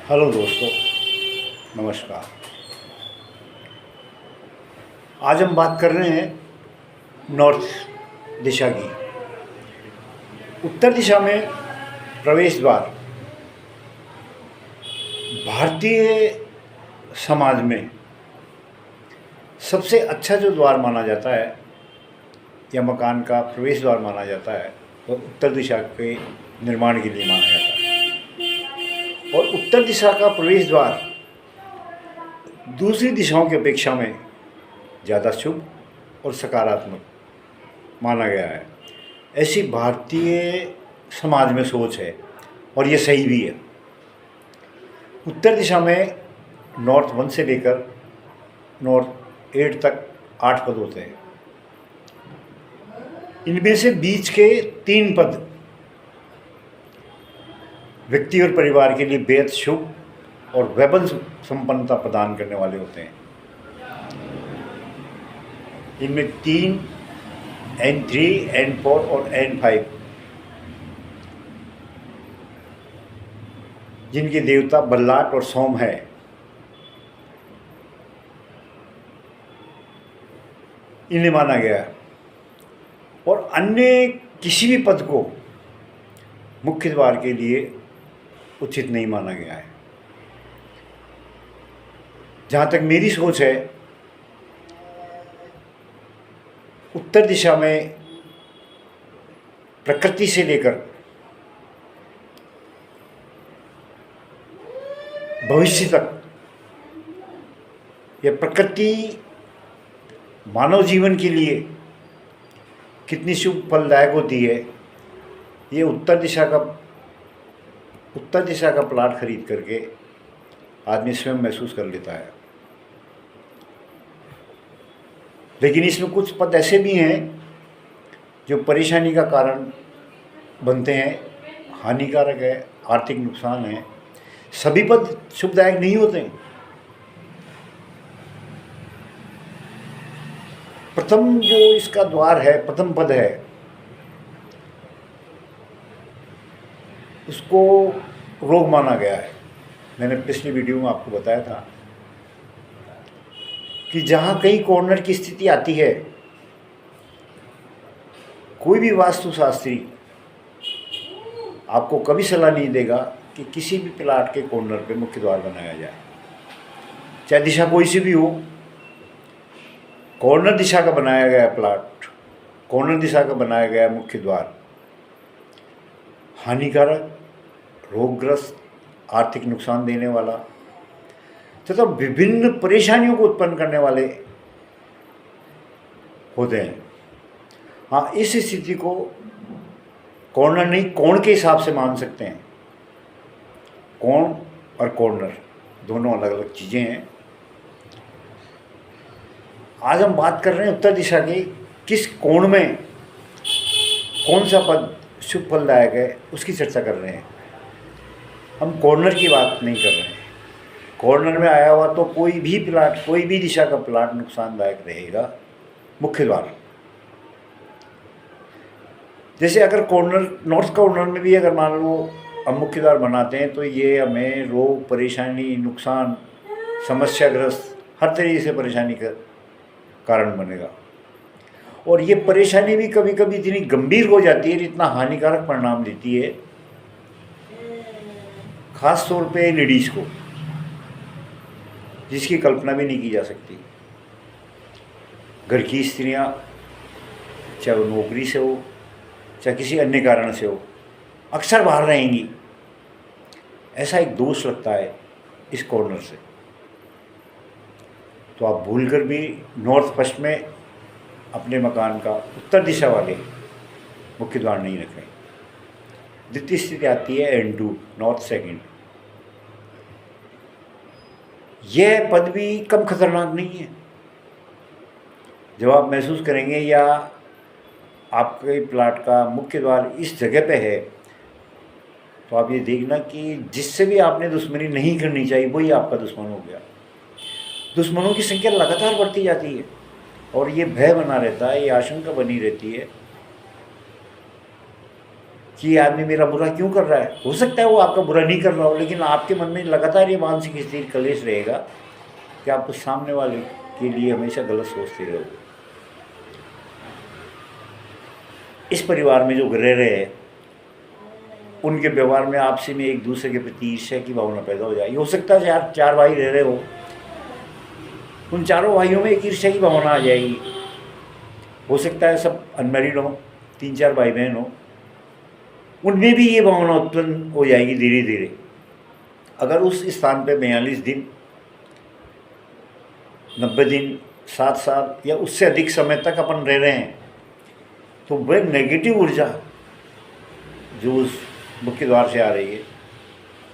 Hello दोस्तों, नमस्कार। आज हम बात कर रहे हैं नॉर्थ दिशा की। उत्तर दिशा में प्रवेश द्वार भारतीय समाज में सबसे अच्छा जो द्वार माना जाता है या मकान का प्रवेश द्वार माना जाता है वो उत्तर दिशा के निर्माण के लिए माना जाता है। और उत्तर दिशा का प्रवेश द्वार दूसरी दिशाओं की अपेक्षा में ज़्यादा शुभ और सकारात्मक माना गया है। ऐसी भारतीय समाज में सोच है और ये सही भी है। उत्तर दिशा में नॉर्थ 1 से लेकर नॉर्थ 8 तक 8 पद होते हैं। इनमें से बीच के 3 पद व्यक्ति और परिवार के लिए बेहद शुभ और वैभव संपन्नता प्रदान करने वाले होते हैं। इनमें 3, N3, N4 और N5 जिनके देवता बल्लाट और सोम है, इन्हें माना गया है। और अन्य किसी भी पद को मुख्य द्वार के लिए उचित नहीं माना गया है। जहाँ तक मेरी सोच है, उत्तर दिशा में प्रकृति से लेकर भविष्य तक यह प्रकृति मानव जीवन के लिए कितनी शुभ फलदायक होती है, ये उत्तर दिशा का प्लाट खरीद करके आदमी स्वयं महसूस कर लेता है। लेकिन इसमें कुछ पद ऐसे भी हैं जो परेशानी का कारण बनते हैं, हानिकारक है, आर्थिक नुकसान है। सभी पद शुभदायक नहीं होते। प्रथम जो इसका द्वार है, प्रथम पद है, उसको रोग माना गया है। मैंने पिछली वीडियो में आपको बताया था कि जहाँ कहीं कॉर्नर की स्थिति आती है, कोई भी वास्तुशास्त्री आपको कभी सलाह नहीं देगा कि किसी भी प्लाट के कॉर्नर पे मुख्य द्वार बनाया जाए, चाहे दिशा कोई सी भी हो। कॉर्नर दिशा का बनाया गया प्लाट, कॉर्नर दिशा का बनाया गया मुख्य द्वार हानिकारक, रोगग्रस्त, आर्थिक नुकसान देने वाला तथा विभिन्न परेशानियों को उत्पन्न करने वाले होते हैं। हाँ, इस स्थिति को कॉर्नर नहीं, कोण के हिसाब से मान सकते हैं। कोण और कॉर्नर दोनों अलग अलग चीज़ें हैं। आज हम बात कर रहे हैं उत्तर दिशा की, किस कोण में कौन सा पद शुभ फलदायक है उसकी चर्चा कर रहे हैं। हम कॉर्नर की बात नहीं कर रहे हैं। कॉर्नर में आया हुआ तो कोई भी प्लाट, कोई भी दिशा का प्लाट नुकसानदायक रहेगा। मुख्य द्वार, जैसे अगर कॉर्नर, नॉर्थ कॉर्नर में भी अगर मान लो हम मुख्य द्वार बनाते हैं तो ये हमें रोग, परेशानी, नुकसान, समस्याग्रस्त, हर तरीके से परेशानी का कारण बनेगा। और ये परेशानी भी कभी कभी इतनी गंभीर हो जाती है, इतना हानिकारक परिणाम देती है, खास तौर पे लेडीज़ को, जिसकी कल्पना भी नहीं की जा सकती। घर की स्त्रियां, चाहे वो नौकरी से हो, चाहे किसी अन्य कारण से हो, अक्सर बाहर रहेंगी। ऐसा एक दोष लगता है इस कॉर्नर से। तो आप भूलकर भी नॉर्थ फर्स्ट में अपने मकान का उत्तर दिशा वाले मुख्य द्वार नहीं रखें। द्वितीय स्थिति आती है N2, नॉर्थ सेकंड। यह पद भी कम खतरनाक नहीं है। जब आप महसूस करेंगे या आपके प्लाट का मुख्य द्वार इस जगह पे है, तो आप ये देखना कि जिससे भी आपने दुश्मनी नहीं करनी चाहिए वही आपका दुश्मन हो गया। दुश्मनों की संख्या लगातार बढ़ती जाती है और ये भय बना रहता है, ये आशंका बनी रहती है कि ये आदमी मेरा बुरा क्यों कर रहा है। हो सकता है वो आपका बुरा नहीं कर रहा हो, लेकिन आपके मन में लगातार ये मानसिक स्थिति कलेश रहेगा कि आप उस सामने वाले के लिए हमेशा गलत सोचते रहोगे। इस परिवार में जो रह रहे हैं उनके व्यवहार में आपसी में एक दूसरे के प्रति ईर्ष्या की भावना पैदा हो जाएगी। हो सकता है चार भाई रह रहे हो, उन चारों भाइयों में एक ईर्ष्या की भावना आ जाएगी। हो सकता है सब अनमैरिड हो, 3-4 भाई बहन हो, उनमें भी ये भावना उत्पन्न हो जाएगी धीरे धीरे। अगर उस स्थान पे 42 दिन, 90 दिन, 7 साल या उससे अधिक समय तक अपन रह रहे हैं, तो वह नेगेटिव ऊर्जा जो उस मुख्य द्वार से आ रही है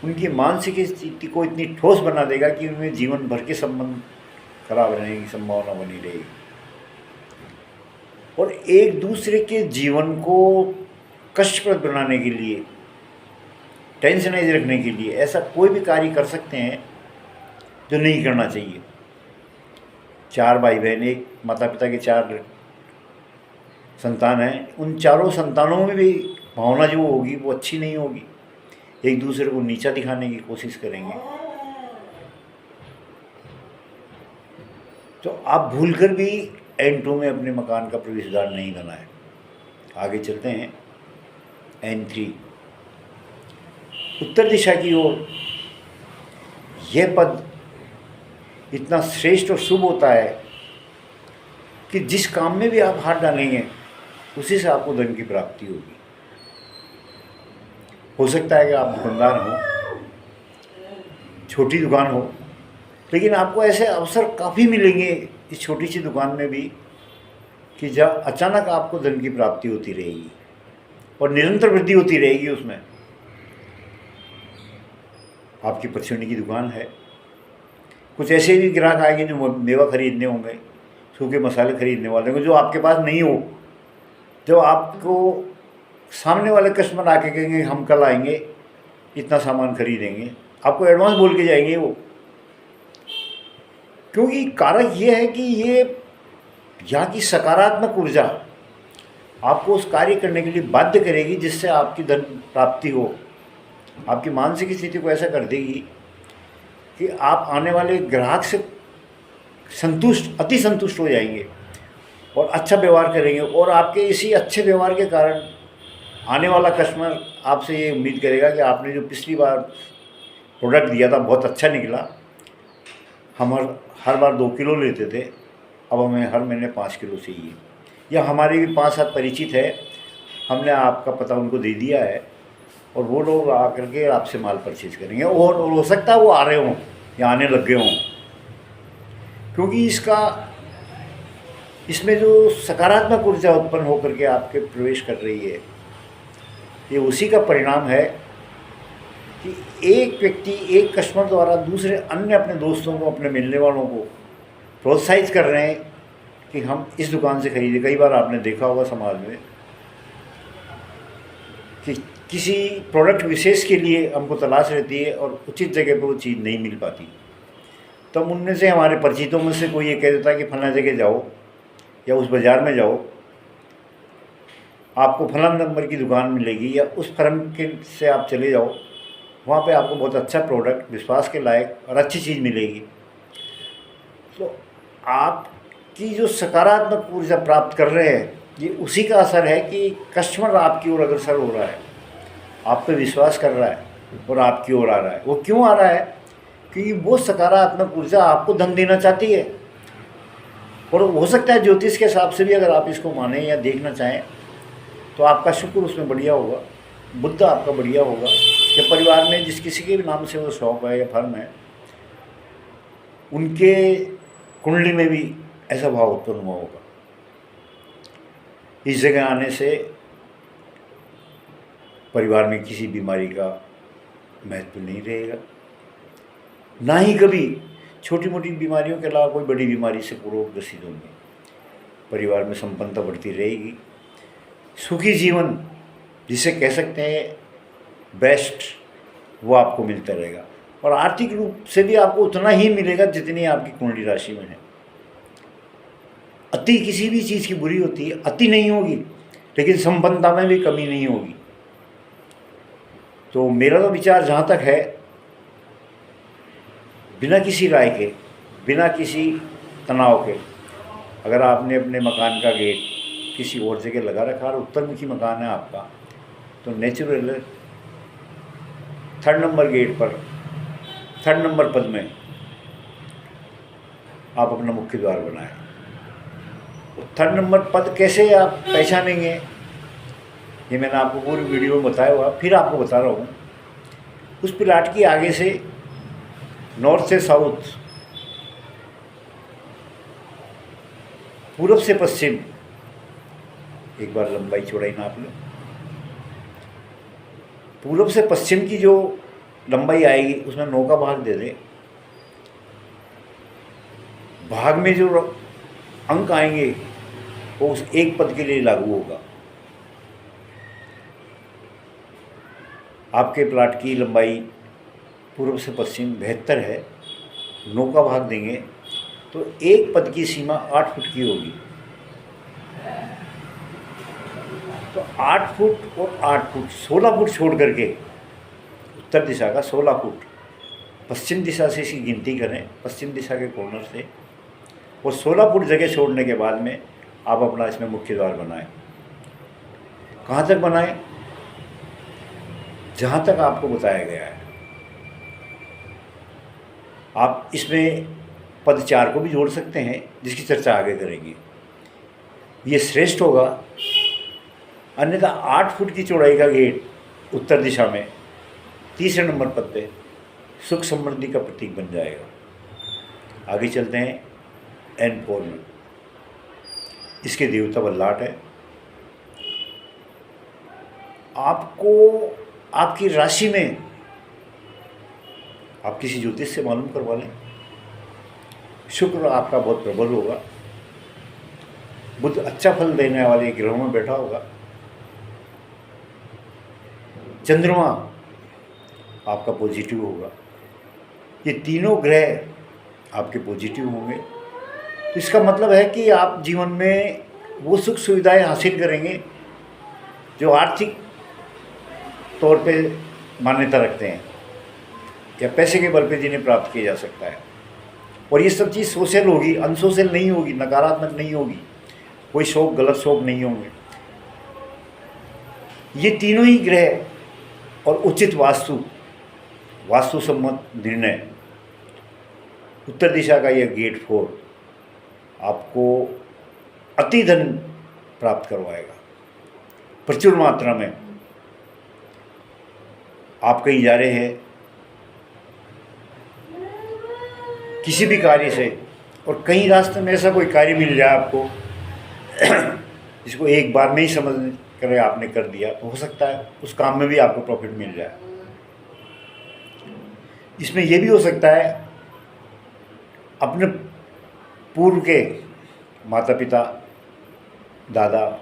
उनकी मानसिक स्थिति को इतनी ठोस बना देगा कि उनमें जीवन भर के संबंध खराब रहने की संभावना बनी रहेगी। और एक दूसरे के जीवन को कष्टप्रद बनाने के लिए, टेंशनाइज रखने के लिए ऐसा कोई भी कार्य कर सकते हैं जो नहीं करना चाहिए। 4 भाई बहन, एक माता पिता के 4 संतान हैं, उन चारों संतानों में भी भावना जो होगी वो अच्छी नहीं होगी, एक दूसरे को नीचा दिखाने की कोशिश करेंगे। तो आप भूलकर भी N2 में अपने मकान का प्रवेश द्वार नहीं बनाए। आगे चलते हैं N3, उत्तर दिशा की ओर। यह पद इतना श्रेष्ठ और शुभ होता है कि जिस काम में भी आप हाथ डालेंगे उसी से आपको धन की प्राप्ति होगी। हो सकता है कि आप दुकानदार हो, छोटी दुकान हो, लेकिन आपको ऐसे अवसर काफ़ी मिलेंगे इस छोटी सी दुकान में भी कि जब अचानक आपको धन की प्राप्ति होती रहेगी और निरंतर वृद्धि होती रहेगी उसमें। आपकी परचूनी की दुकान है, कुछ ऐसे भी ग्राहक आएंगे जो मेवा खरीदने होंगे, सूखे मसाले खरीदने वाले होंगे जो आपके पास नहीं हो। जब आपको सामने वाले कस्टमर आके कहेंगे हम कल आएंगे, इतना सामान खरीदेंगे, आपको एडवांस बोल के जाएंगे वो, क्योंकि कारक ये है कि ये यहाँ की सकारात्मक ऊर्जा आपको उस कार्य करने के लिए बाध्य करेगी जिससे आपकी धन प्राप्ति हो। आपकी मानसिक स्थिति को ऐसा कर देगी कि आप आने वाले ग्राहक से संतुष्ट, अति संतुष्ट हो जाएंगे और अच्छा व्यवहार करेंगे। और आपके इसी अच्छे व्यवहार के कारण आने वाला कस्टमर आपसे ये उम्मीद करेगा कि आपने जो पिछली बार प्रोडक्ट दिया था बहुत अच्छा निकला, हम हर बार 2 किलो लेते थे, अब हमें हर महीने 5 किलो चाहिए। या हमारे भी 5-7 परिचित है, हमने आपका पता उनको दे दिया है और वो लोग आ करके आपसे माल परचेज करेंगे। और हो सकता है वो आ रहे हों या आने लग गए हों, क्योंकि इसमें जो सकारात्मक ऊर्जा उत्पन्न होकर के आपके प्रवेश कर रही है, ये उसी का परिणाम है कि एक व्यक्ति, एक कस्टमर द्वारा दूसरे अन्य अपने दोस्तों को, अपने मिलने वालों को प्रोत्साहित कर रहे हैं कि हम इस दुकान से खरीदें। कई बार आपने देखा होगा समाज में कि किसी प्रोडक्ट विशेष के लिए हमको तलाश रहती है और उचित जगह पर वो चीज़ नहीं मिल पाती, तो हम उनमें से, हमारे परिचितों में से कोई ये कह देता है कि फलाना जगह जाओ या उस बाज़ार में जाओ, आपको फलाना नंबर की दुकान मिलेगी, या उस फर्म के से आप चले जाओ, वहाँ पे आपको बहुत अच्छा प्रोडक्ट, विश्वास के लायक और अच्छी चीज़ मिलेगी। तो आपकी जो सकारात्मक ऊर्जा प्राप्त कर रहे हैं, ये उसी का असर है कि कस्टमर आपकी ओर अग्रसर हो रहा है, आप पे विश्वास कर रहा है और आपकी ओर आ रहा है। वो क्यों आ रहा है? क्योंकि वो सकारात्मक ऊर्जा आपको धन देना चाहती है। और हो सकता है ज्योतिष के हिसाब से भी अगर आप इसको माने या देखना चाहें तो आपका शुक्र उसमें बढ़िया होगा, बुद्ध आपका बढ़िया होगा, या परिवार में जिस किसी के भी नाम से वो शॉप है या फर्म है, उनके कुंडली में भी ऐसा भाव उत्पन्न हुआ होगा। इस जगह आने से परिवार में किसी बीमारी का महत्व नहीं रहेगा, ना ही कभी छोटी मोटी बीमारियों के अलावा कोई बड़ी बीमारी से पूर्वक ग्रसित होंगे। परिवार में संपन्नता बढ़ती रहेगी, सुखी जीवन जिसे कह सकते हैं बेस्ट, वो आपको मिलता रहेगा। और आर्थिक रूप से भी आपको उतना ही मिलेगा जितनी आपकी कुंडली राशि में है। अति किसी भी चीज़ की बुरी होती है, अति नहीं होगी, लेकिन संपन्नता में भी कमी नहीं होगी। तो मेरा तो विचार जहाँ तक है, बिना किसी राय के, बिना किसी तनाव के, अगर आपने अपने मकान का गेट किसी और जगह लगा रखा और उत्तरमुखी मकान है आपका, तो नेचुरल 3rd नंबर गेट पर 3rd नंबर पद में आप अपना मुख्य द्वार बनाएं। 3rd नंबर पद कैसे आप पहचानेंगे, ये मैंने आपको पूरी वीडियो में बताया हुआ, फिर आपको बता रहा हूँ। उस प्लाट की आगे से नॉर्थ से साउथ, पूरब से पश्चिम एक बार लंबाई चौड़ाई नाप लो। पूरब से पश्चिम की जो लंबाई आएगी उसमें 9 का भाग दे दें। भाग में जो अंक आएंगे वो उस एक पद के लिए लागू होगा। आपके प्लाट की लंबाई पूर्व से पश्चिम 72 है, 9 का भाग देंगे तो एक पद की सीमा 8 फुट की होगी। तो 8 फुट और 8 फुट 16 फुट छोड़ करके उत्तर दिशा का 16 फुट पश्चिम दिशा से इसकी गिनती करें, पश्चिम दिशा के कॉर्नर से, और 16 फुट जगह छोड़ने के बाद में आप अपना इसमें मुख्य द्वार बनाएं। कहाँ तक बनाएं? जहाँ तक आपको बताया गया है। आप इसमें पद 4 को भी जोड़ सकते हैं, जिसकी चर्चा आगे करेंगे, ये श्रेष्ठ होगा। अन्यथा 8 फुट की चौड़ाई का गेट उत्तर दिशा में 3रे नंबर पद पे सुख समृद्धि का प्रतीक बन जाएगा। आगे चलते हैं N4 में। इसके देवता बल्लाट है। आपको आपकी राशि में, आप किसी ज्योतिष से मालूम करवा लें, शुक्र आपका बहुत प्रबल होगा, बुध अच्छा फल देने वाले ग्रहों में बैठा होगा, चंद्रमा आपका पॉजिटिव होगा। ये तीनों ग्रह आपके पॉजिटिव होंगे। तो इसका मतलब है कि आप जीवन में वो सुख सुविधाएं हासिल करेंगे जो आर्थिक तौर पे मान्यता रखते हैं या पैसे के बल पे जिन्हें प्राप्त किया जा सकता है। और ये सब चीज़ सोशल होगी, अनसोशल नहीं होगी, नकारात्मक नहीं होगी, कोई शौक, गलत शौक नहीं होंगे। ये तीनों ही ग्रह और उचित वास्तु सम्मत निर्णय, उत्तर दिशा का यह गेट 4 आपको अति धन प्राप्त करवाएगा प्रचुर मात्रा में। आप कहीं जा रहे हैं किसी भी कार्य से, और कहीं रास्ते में ऐसा कोई कार्य मिल जाए आपको जिसको एक बार में ही समझ कर आपने कर दिया, तो हो सकता है उस काम में भी आपको प्रॉफिट मिल जाए। इसमें यह भी हो सकता है अपने पूर्व के माता पिता, दादा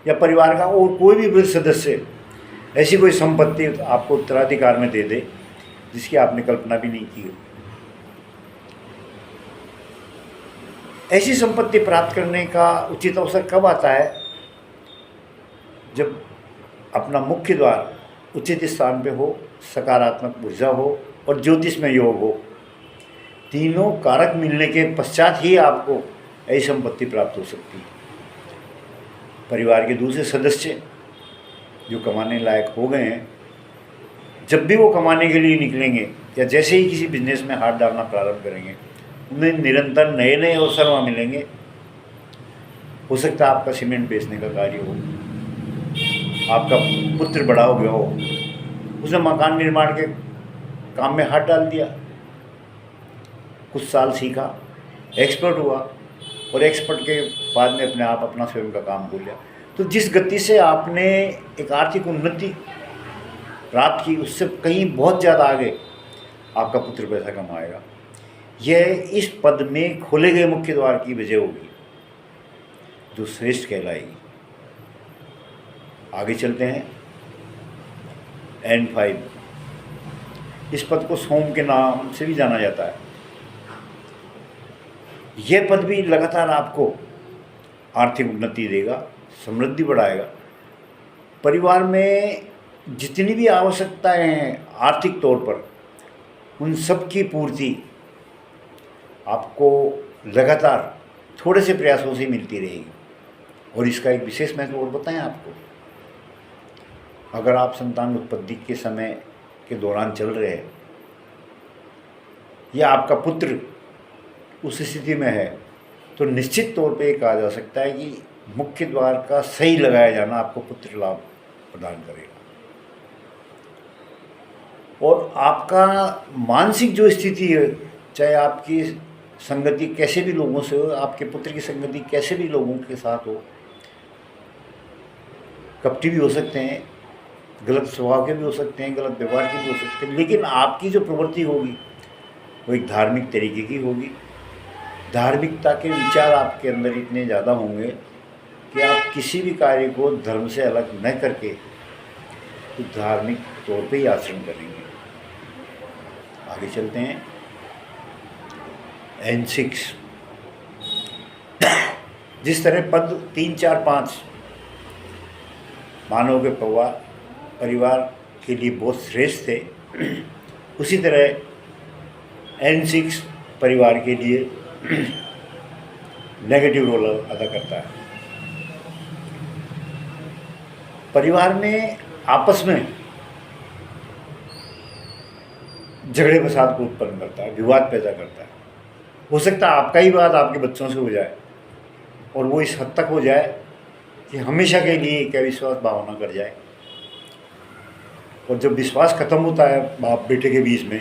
या परिवार का और कोई भी वृद्ध सदस्य ऐसी कोई संपत्ति आपको उत्तराधिकार में दे दे जिसकी आपने कल्पना भी नहीं की हो। ऐसी संपत्ति प्राप्त करने का उचित अवसर कब आता है? जब अपना मुख्य द्वार उचित स्थान पे हो, सकारात्मक ऊर्जा हो और ज्योतिष में योग हो। तीनों कारक मिलने के पश्चात ही आपको ऐसी संपत्ति प्राप्त हो सकती है। परिवार के दूसरे सदस्य जो कमाने लायक हो गए हैं, जब भी वो कमाने के लिए निकलेंगे या जैसे ही किसी बिजनेस में हाथ डालना प्रारंभ करेंगे, उन्हें निरंतर नए नए अवसर वहाँ मिलेंगे। हो सकता है आपका सीमेंट बेचने का कार्य हो, आपका पुत्र बड़ा हो गया हो, उसने मकान निर्माण के काम में हाथ डाल दिया, कुछ साल सीखा, एक्सपर्ट हुआ और एक्सपर्ट के बाद में अपने आप अपना स्वयं का काम खोल लिया। तो जिस गति से आपने एक आर्थिक उन्नति प्राप्त की, उससे कहीं बहुत ज़्यादा आगे आपका पुत्र पैसा कमाएगा। यह इस पद में खोले गए मुख्य द्वार की वजह होगी जो श्रेष्ठ कहलाएगी। आगे चलते हैं N5। इस पद को सोम के नाम से भी जाना जाता है। यह पद भी लगातार आपको आर्थिक उन्नति देगा, समृद्धि बढ़ाएगा। परिवार में जितनी भी आवश्यकताएं हैं आर्थिक तौर पर, उन सब की पूर्ति आपको लगातार थोड़े से प्रयासों से मिलती रहेगी। और इसका एक विशेष महत्व और बताएं आपको, अगर आप संतान उत्पत्ति के समय के दौरान चल रहे हैं या आपका पुत्र उस स्थिति में है, तो निश्चित तौर पे कहा जा सकता है कि मुख्य द्वार का सही लगाया जाना आपको पुत्र लाभ प्रदान करेगा। और आपका मानसिक जो स्थिति है, चाहे आपकी संगति कैसे भी लोगों से हो, आपके पुत्र की संगति कैसे भी लोगों के साथ हो, कपटी भी हो सकते हैं, गलत स्वभाव के भी हो सकते हैं, गलत व्यवहार के भी हो सकते हैं, लेकिन आपकी जो प्रवृत्ति होगी वो एक धार्मिक तरीके की होगी। धार्मिकता के विचार आपके अंदर इतने ज़्यादा होंगे कि आप किसी भी कार्य को धर्म से अलग न करके तो धार्मिक तौर पे ही आचरण करेंगे। आगे चलते हैं। N6 जिस तरह पद 3, 4, 5 मानव के परिवार के लिए बहुत श्रेष्ठ थे, उसी तरह N6 परिवार के लिए नेगेटिव रोल अदा करता है। परिवार में आपस में झगड़े फसाद को उत्पन्न करता है, विवाद पैदा करता है। हो सकता है आपका ही विवाद आपके बच्चों से हो जाए, और वो इस हद तक हो जाए कि हमेशा के लिए एक अविश्वास भावना कर जाए। और जब विश्वास खत्म होता है बाप बेटे के बीच में,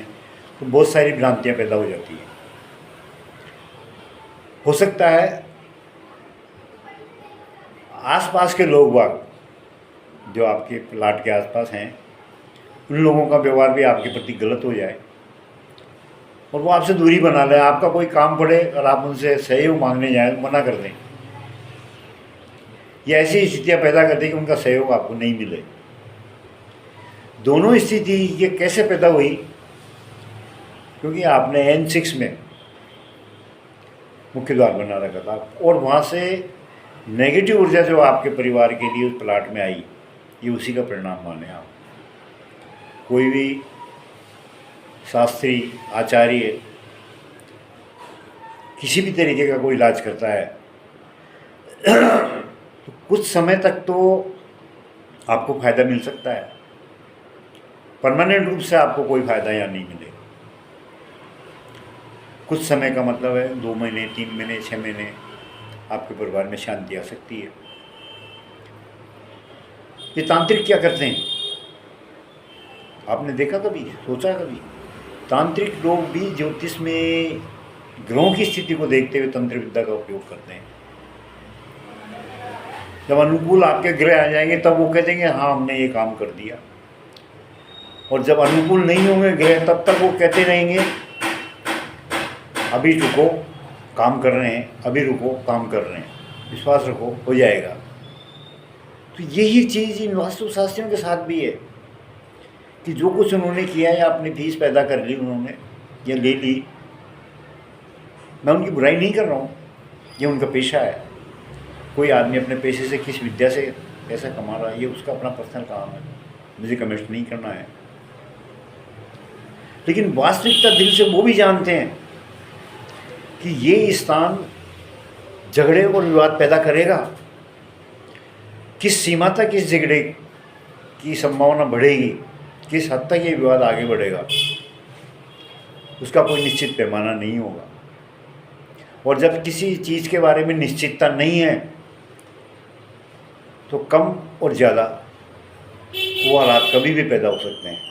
तो बहुत सारी भ्रांतियां पैदा हो जाती हैं। हो सकता है आसपास के लोग बाग जो आपके प्लाट के आसपास हैं, उन लोगों का व्यवहार भी आपके प्रति गलत हो जाए और वो आपसे दूरी बना ले। आपका कोई काम पड़े और आप उनसे सहयोग मांगने जाएं, मना कर दें, या ऐसी स्थितियां पैदा कर दें कि उनका सहयोग आपको नहीं मिले। दोनों स्थिति ये कैसे पैदा हुई? क्योंकि आपने N6 में मुख्य द्वार बना रखा था, और वहाँ से नेगेटिव ऊर्जा जो आपके परिवार के लिए उस प्लाट में आई, ये उसी का परिणाम माने आप। कोई भी शास्त्री आचार्य किसी भी तरीके का कोई इलाज करता है तो कुछ समय तक तो आपको फ़ायदा मिल सकता है, परमानेंट रूप से आपको कोई फ़ायदा यहाँ नहीं मिलेगा। कुछ समय का मतलब है 2 महीने, 3 महीने, 6 महीने आपके परिवार में शांति आ सकती है। ये तांत्रिक क्या करते हैं, आपने देखा कभी, सोचा कभी? तांत्रिक लोग भी ज्योतिष में ग्रहों की स्थिति को देखते हुए तंत्र विद्या का उपयोग करते हैं। जब अनुकूल आपके ग्रह आ जाएंगे तब वो कह देंगे हाँ हमने ये काम कर दिया, और जब अनुकूल नहीं होंगे ग्रह तब तक वो कहते रहेंगे अभी रुको काम कर रहे हैं, अभी रुको काम कर रहे हैं, विश्वास रखो हो जाएगा। तो यही चीज़ इन वास्तुशास्त्रियों के साथ भी है कि जो कुछ उन्होंने किया या अपनी फीस पैदा कर ली उन्होंने या ले ली, मैं उनकी बुराई नहीं कर रहा हूँ, ये उनका पेशा है। कोई आदमी अपने पेशे से किस विद्या से पैसा कमा रहा है ये उसका अपना पर्सनल काम है, मुझे कमेंट नहीं करना है। लेकिन वास्तविकता दिल से वो भी जानते हैं कि ये स्थान झगड़े और विवाद पैदा करेगा। किस सीमा तक इस झगड़े की संभावना बढ़ेगी, किस हद तक ये विवाद आगे बढ़ेगा, उसका कोई निश्चित पैमाना नहीं होगा। और जब किसी चीज़ के बारे में निश्चितता नहीं है तो कम और ज़्यादा वो हालात कभी भी पैदा हो सकते हैं।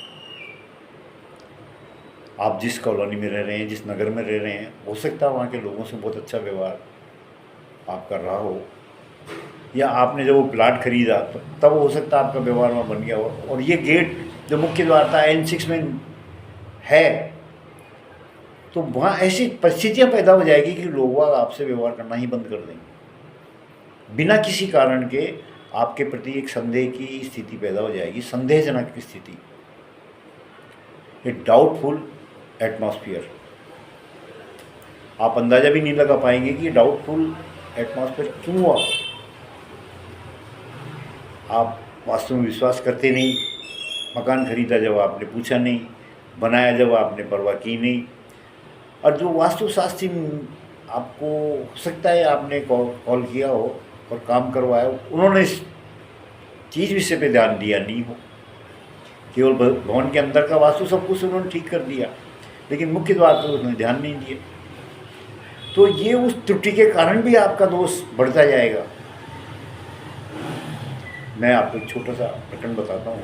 आप जिस कॉलोनी में रह रहे हैं, जिस नगर में रह रहे हैं, हो सकता है वहाँ के लोगों से बहुत अच्छा व्यवहार आप कर रहा हो, या आपने जब वो प्लाट खरीदा तब हो सकता है आपका व्यवहार वहाँ बन गया हो। और ये गेट जो मुख्य द्वार था N6 में है, तो वहाँ ऐसी परिस्थितियाँ पैदा हो जाएगी कि लोग आपसे व्यवहार करना ही बंद कर देंगे। बिना किसी कारण के आपके प्रति एक संदेह की स्थिति पैदा हो जाएगी, संदेहजनक स्थिति, एक डाउटफुल एटमॉस्फेयर। आप अंदाज़ा भी नहीं लगा पाएंगे कि डाउटफुल एटमॉस्फेयर क्यों हुआ। आप वास्तव में विश्वास करते नहीं, मकान खरीदा जब आपने पूछा नहीं, बनाया जब आपने परवाह की नहीं। और जो वास्तुशास्त्री आपको हो सकता है आपने कॉल किया हो और काम करवाया हो, उन्होंने इस चीज़ विषय पे ध्यान दिया नहीं हो। केवल भवन के अंदर का वास्तु सब कुछ उन्होंने ठीक कर दिया, लेकिन मुख्य द्वार पर उन्होंने ध्यान नहीं दिया। तो ये उस त्रुटि के कारण भी आपका दोष बढ़ता जाएगा। मैं आपको एक छोटा सा प्रकरण बताता हूँ।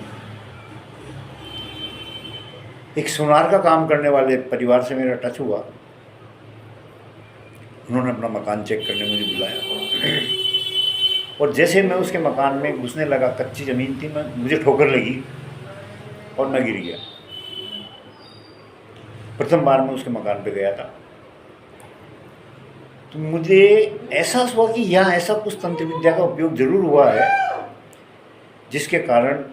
एक सोनार का काम करने वाले परिवार से मेरा टच हुआ। उन्होंने अपना मकान चेक करने मुझे बुलाया, और जैसे मैं उसके मकान में घुसने लगा, कच्ची ज़मीन थी, मुझे ठोकर लगी और मैं गिर गया। प्रथम बार मैं उसके मकान पे गया था, तो मुझे एहसास हुआ कि यहाँ ऐसा कुछ तंत्र विद्या का उपयोग जरूर हुआ है जिसके कारण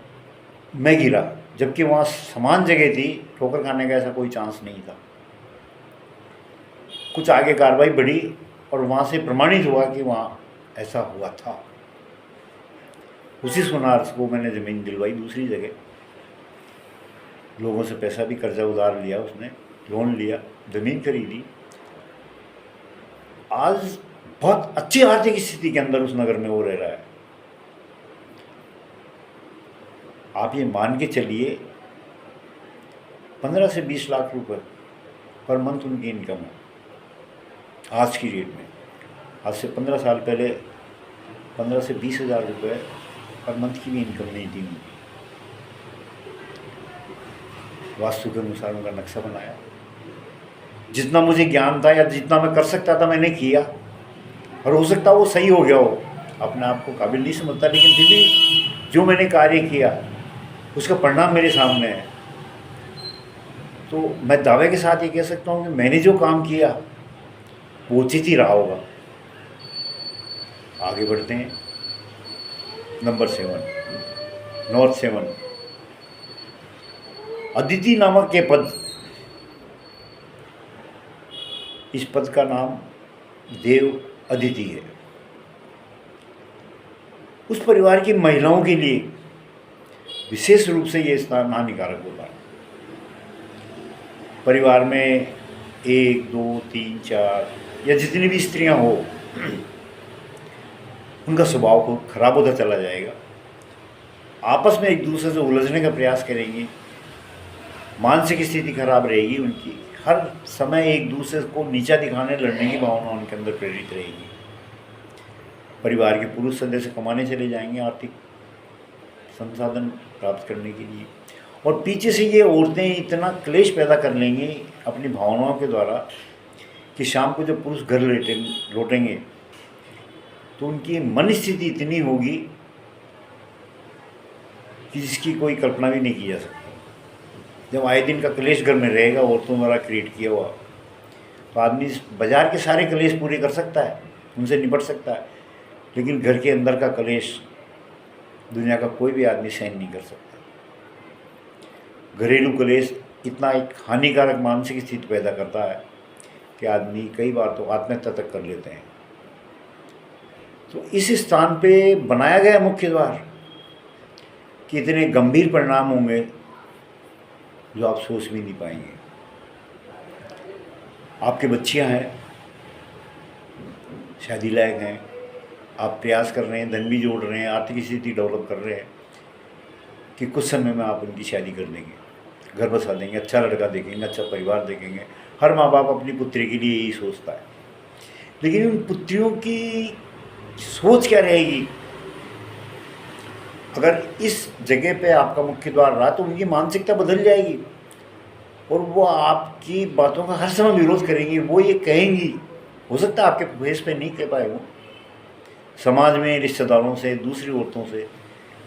मैं गिरा, जबकि वहाँ समान जगह थी, ठोकर खाने का ऐसा कोई चांस नहीं था। कुछ आगे कार्रवाई बढ़ी और वहाँ से प्रमाणित हुआ कि वहाँ ऐसा हुआ था। उसी सोनार को मैंने ज़मीन दिलवाई दूसरी जगह, लोगों से पैसा भी कर्जा उधार लिया, उसने लोन लिया, ज़मीन खरीदी। आज बहुत अच्छी आर्थिक स्थिति के अंदर उस नगर में वो रह रहा है। आप ये मान के चलिए 15 से 20 लाख रुपए पर मंथ उनकी इनकम है आज की डेट में। आज से 15 साल पहले 15 से 20 हज़ार रुपये पर मंथ की भी इनकम नहीं थी उनकी। वास्तु के अनुसार उनका नक्शा बनाया, जितना मुझे ज्ञान था या जितना मैं कर सकता था मैंने किया, और हो सकता वो सही हो गया हो, अपने आप को काबिल नहीं समझता, लेकिन फिर भी जो मैंने कार्य किया उसका परिणाम मेरे सामने है। तो मैं दावे के साथ ये कह सकता हूँ कि मैंने जो काम किया वो उचित ही रहा होगा। आगे बढ़ते हैं। नंबर 7, नॉर्थ 7, अदिति नामक के पद। इस पद का नाम देव अदिति है। उस परिवार की महिलाओं के लिए विशेष रूप से ये स्थान हानिकारक होता है। परिवार में 1, 2, 3, 4 या जितनी भी स्त्रियां हो, उनका स्वभाव खराब होता चला जाएगा। आपस में एक दूसरे से उलझने का प्रयास करेंगी, मानसिक स्थिति खराब रहेगी उनकी, हर समय एक दूसरे को नीचा दिखाने, लड़ने की भावना उनके अंदर प्रेरित रहेगी। परिवार के पुरुष सदस्य कमाने चले जाएंगे आर्थिक संसाधन प्राप्त करने के लिए, और पीछे से ये औरतें इतना क्लेश पैदा कर लेंगी अपनी भावनाओं के द्वारा कि शाम को जब पुरुष घर लौटेंगे तो उनकी मन स्थिति इतनी होगी कि जिसकी कोई कल्पना भी नहीं की जा सकती। जब आए दिन का क्लेश घर में रहेगा औरतों द्वारा क्रिएट किया हुआ, तो आदमी बाजार के सारे क्लेश पूरे कर सकता है, उनसे निपट सकता है, लेकिन घर के अंदर का क्लेश दुनिया का कोई भी आदमी सहन नहीं कर सकता। घरेलू क्लेश इतना एक हानिकारक मानसिक स्थिति पैदा करता है कि आदमी कई बार तो आत्महत्या तक कर लेते हैं। तो इस स्थान पे बनाया गया मुख्य द्वार कि इतने गंभीर परिणाम होंगे जो आप सोच भी नहीं पाएंगे। आपके बच्चियां हैं, शादी लायक हैं, आप प्रयास कर रहे हैं, धन भी जोड़ रहे हैं, आर्थिक स्थिति डेवलप कर रहे हैं कि कुछ समय में आप उनकी शादी कर देंगे, घर बसा देंगे, अच्छा लड़का देखेंगे, अच्छा परिवार देखेंगे। हर माँ बाप अपनी पुत्री के लिए यही सोचता है, लेकिन उन पुत्रियों की सोच क्या रहेगी? अगर इस जगह पे आपका मुख्य द्वार रहा तो उनकी मानसिकता बदल जाएगी और वो आपकी बातों का हर समय विरोध करेंगी। वो ये कहेंगी, हो सकता है आपके फेस पे नहीं कह पाए, वो समाज में, रिश्तेदारों से, दूसरी औरतों से,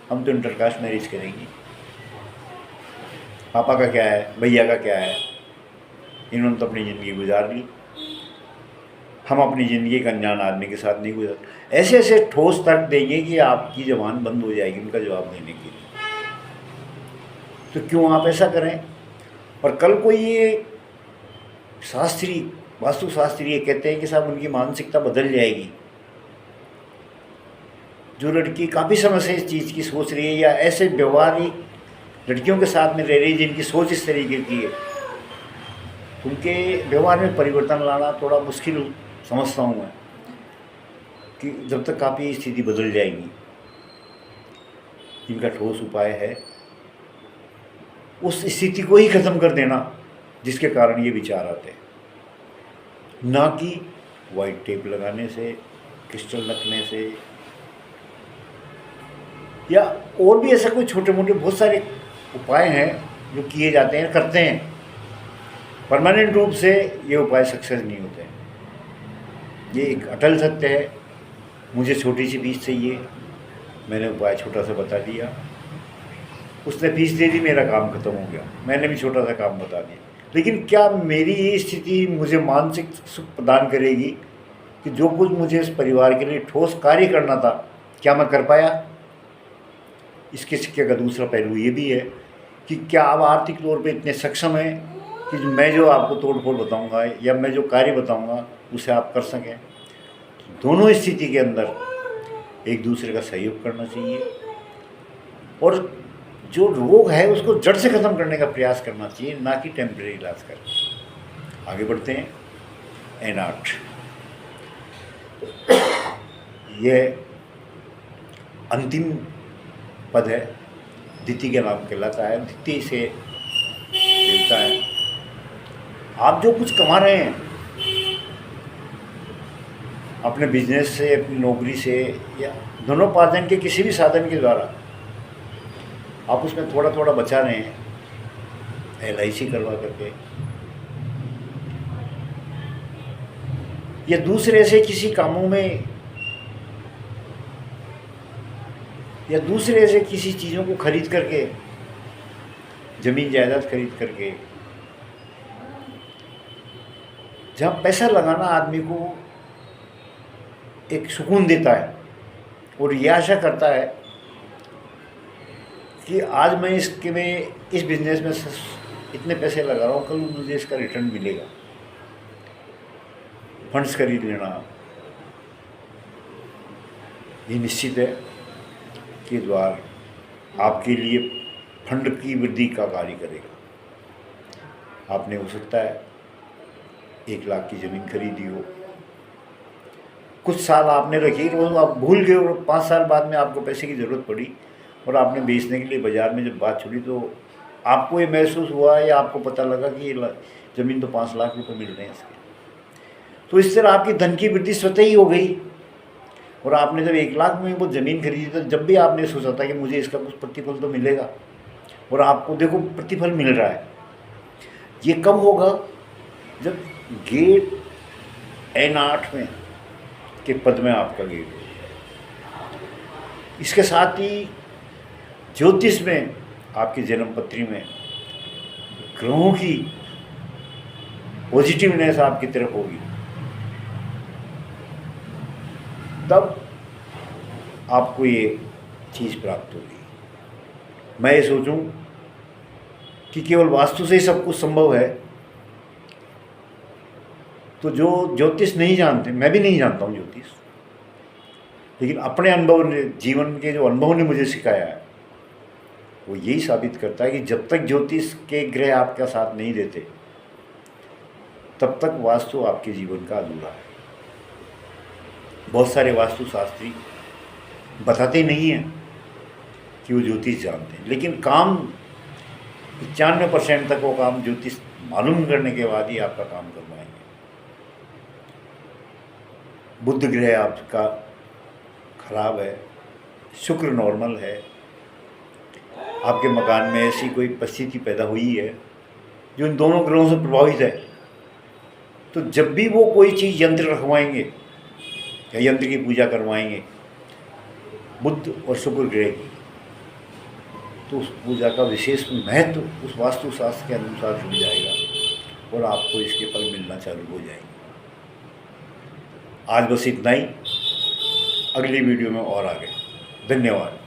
हम तो इंटरकास्ट मैरिज करेंगी, पापा का क्या है, भैया का क्या है, इन्होंने तो अपनी ज़िंदगी गुजार ली, हम अपनी ज़िंदगी का अनजान आदमी के साथ नहीं गुजार। ऐसे ऐसे ठोस तर्क देंगे कि आपकी ज़बान बंद हो जाएगी उनका जवाब देने के लिए। तो क्यों आप ऐसा करें? और कल को ये शास्त्री, वास्तुशास्त्री ये कहते हैं कि साहब उनकी मानसिकता बदल जाएगी। जो लड़की काफ़ी समय से इस चीज़ की सोच रही है या ऐसे व्यवहारिक लड़कियों के साथ में रह रही जिनकी सोच इस तरीके की है, उनके व्यवहार में परिवर्तन लाना थोड़ा मुश्किल समझता हूँ मैं, कि जब तक काफ़ी स्थिति बदल जाएगी। इनका ठोस उपाय है उस स्थिति को ही ख़त्म कर देना जिसके कारण ये विचार आते हैं, ना कि वाइट टेप लगाने से, क्रिस्टल रखने से, या और भी ऐसा कोई छोटे मोटे बहुत सारे उपाय हैं जो किए जाते हैं, करते हैं। परमानेंट रूप से ये उपाय सक्सेस नहीं होते हैं। ये एक अटल सत्य है। मुझे छोटी सी फीस चाहिए, मैंने उपाय छोटा सा बता दिया, उसने फीस दे दी, मेरा काम खत्म हो गया, मैंने भी छोटा सा काम बता दिया। लेकिन क्या मेरी ये स्थिति मुझे मानसिक सुख प्रदान करेगी कि जो कुछ मुझे इस परिवार के लिए ठोस कार्य करना था, क्या मैं कर पाया? इसके सिक्के का दूसरा पहलू ये भी है कि क्या आप आर्थिक तौर पे इतने सक्षम हैं कि मैं जो आपको तोड़ फोड़ बताऊँगा या मैं जो कार्य बताऊँगा उसे आप कर सकें। दोनों स्थिति के अंदर एक दूसरे का सहयोग करना चाहिए और जो रोग है उसको जड़ से ख़त्म करने का प्रयास करना चाहिए, ना कि टेम्परेरी इलाज कर। आगे बढ़ते हैं। एनाट, यह अंतिम पद है, दिति के नाम कहलाता है, दिति से मिलता है। आप जो कुछ कमा रहे हैं अपने बिजनेस से, अपनी नौकरी से, या धनोपार्जन के किसी भी साधन के द्वारा, आप उसमें थोड़ा थोड़ा बचा रहे हैं LIC करवा करके, या दूसरे से किसी कामों में, या दूसरे से किसी चीज़ों को खरीद करके, ज़मीन जायदाद खरीद करके। जहाँ पैसा लगाना आदमी को एक सुकून देता है और ये आशा करता है कि आज मैं इस बिज़नेस में इतने पैसे लगा रहा हूँ, कल मुझे इसका रिटर्न मिलेगा। फंड्स खरीद लेना ये निश्चित है कि द्वार आपके लिए फंड की वृद्धि का कार्य करेगा। आपने हो सकता है 1 लाख की ज़मीन खरीदी हो, कुछ साल आपने रखी, वो आप भूल गए और 5 साल बाद में आपको पैसे की ज़रूरत पड़ी और आपने बेचने के लिए बाज़ार में जब बात छुड़ी तो आपको ये महसूस हुआ या आपको पता लगा कि ये ज़मीन तो 5 लाख रुपए मिल रहे हैं इसके। तो इस तरह आपकी धन की वृद्धि स्वतः ही हो गई और आपने जब 1 लाख में वो ज़मीन खरीदी तो जब भी आपने सोचा था कि मुझे इसका कुछ प्रतिफल तो मिलेगा, और आपको देखो प्रतिफल मिल रहा है। ये कब होगा? जब गेट N8 में के पद में आपका गेट हो। इसके साथ ही ज्योतिष में आपकी जन्म पत्री में ग्रहों की पॉजिटिवनेस आपकी तरफ होगी, तब आपको ये चीज़ प्राप्त होगी। मैं ये सोचूं कि केवल वास्तु से ही सब कुछ संभव है, तो जो ज्योतिष नहीं जानते, मैं भी नहीं जानता हूँ ज्योतिष, लेकिन अपने अनुभव ने, जीवन के जो अनुभव ने मुझे सिखाया है, वो यही साबित करता है कि जब तक ज्योतिष के ग्रह आपका साथ नहीं देते तब तक वास्तु आपके जीवन का अधूरा है। बहुत सारे वास्तुशास्त्री बताते नहीं हैं कि वो ज्योतिष जानते हैं, लेकिन काम 95% तक वो काम ज्योतिष मालूम करने के बाद ही आपका काम करवाएंगे। बुध ग्रह आपका खराब है, शुक्र नॉर्मल है, आपके मकान में ऐसी कोई परिस्थिति पैदा हुई है जो इन दोनों ग्रहों से प्रभावित है, तो जब भी वो कोई चीज़ यंत्र रखवाएंगे या यंत्र की पूजा करवाएंगे बुध और शुक्र ग्रह की, तो उस पूजा का विशेष महत्व उस वास्तुशास्त्र के अनुसार जुड़ जाएगा और आपको इसके फल मिलना चालू हो जाएंगे। आज बस इतना ही, अगली वीडियो में और आगे। धन्यवाद।